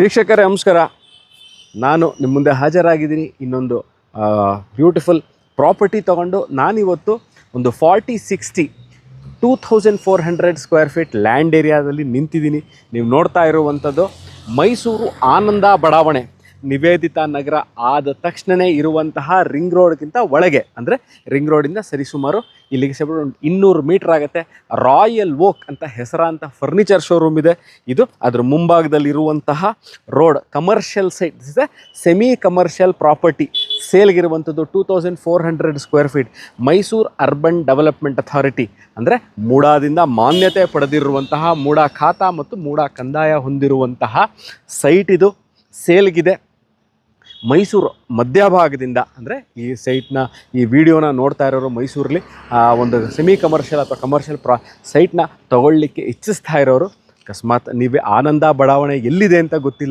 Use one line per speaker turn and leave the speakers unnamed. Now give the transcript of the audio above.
ವೀಕ್ಷಕರೇ ನಮಸ್ಕಾರ. ನಾನು ನಿಮ್ಮ ಮುಂದೆ ಹಾಜರಾಗಿದ್ದೀನಿ. ಇನ್ನೊಂದು ಬ್ಯೂಟಿಫುಲ್ ಪ್ರಾಪರ್ಟಿ ತೊಗೊಂಡು ನಾನಿವತ್ತು ಒಂದು 2400 ಸ್ಕ್ವೇರ್ ಫೀಟ್ ಲ್ಯಾಂಡ್ ಏರಿಯಾದಲ್ಲಿ ನಿಂತಿದ್ದೀನಿ. ನೀವು ನೋಡ್ತಾ ಇರುವಂಥದ್ದು ಮೈಸೂರು ಆನಂದ ಬಡಾವಣೆ, ನಿವೇದಿತಾ ನಗರ ಆದ ತಕ್ಷಣವೇ ಇರುವಂತಹ ರಿಂಗ್ ರೋಡ್ಗಿಂತ ಒಳಗೆ, ಅಂದರೆ ರಿಂಗ್ ರೋಡಿಂದ ಸರಿಸುಮಾರು ಇಲ್ಲಿಗೆ ಒಂದು 200 ಮೀಟ್ರ್ ಆಗುತ್ತೆ. ರಾಯಲ್ ವೋಕ್ ಅಂತ ಹೆಸರಾಂತ ಫರ್ನಿಚರ್ ಶೋರೂಮ್ ಇದೆ. ಇದು ಅದರ ಮುಂಭಾಗದಲ್ಲಿರುವಂತಹ road commercial site. This is a semi commercial property. ಸೇಲ್ಗಿರುವಂಥದ್ದು 2400 square feet. Mysuru urban development authority ಅಂದರೆ ಮೂಡಾದಿಂದ ಮಾನ್ಯತೆ ಪಡೆದಿರುವಂತಹ, ಮೂಡಾ ಖಾತಾ ಮತ್ತು ಮೂಡಾ ಕಂದಾಯ ಹೊಂದಿರುವಂತಹ ಸೈಟ್ ಇದು ಸೇಲ್ಗಿದೆ. ಮೈಸೂರು ಮಧ್ಯಭಾಗದಿಂದ, ಅಂದರೆ ಈ ಸೈಟ್ನ ಈ ವಿಡಿಯೋನ ನೋಡ್ತಾ ಇರೋರು ಮೈಸೂರಲ್ಲಿ ಒಂದು ಸೆಮಿ ಕಮರ್ಷಿಯಲ್ ಅಥವಾ ಕಮರ್ಷಿಯಲ್ ಸೈಟ್ನ ತಗೊಳ್ಳಿಕ್ಕೆ ಇಚ್ಛಿಸ್ತಾ ಇರೋರು, ಅಕಸ್ಮಾತ್ ನೀವೇ ಆನಂದ ಬಡಾವಣೆ ಎಲ್ಲಿದೆ ಅಂತ ಗೊತ್ತಿಲ್ಲ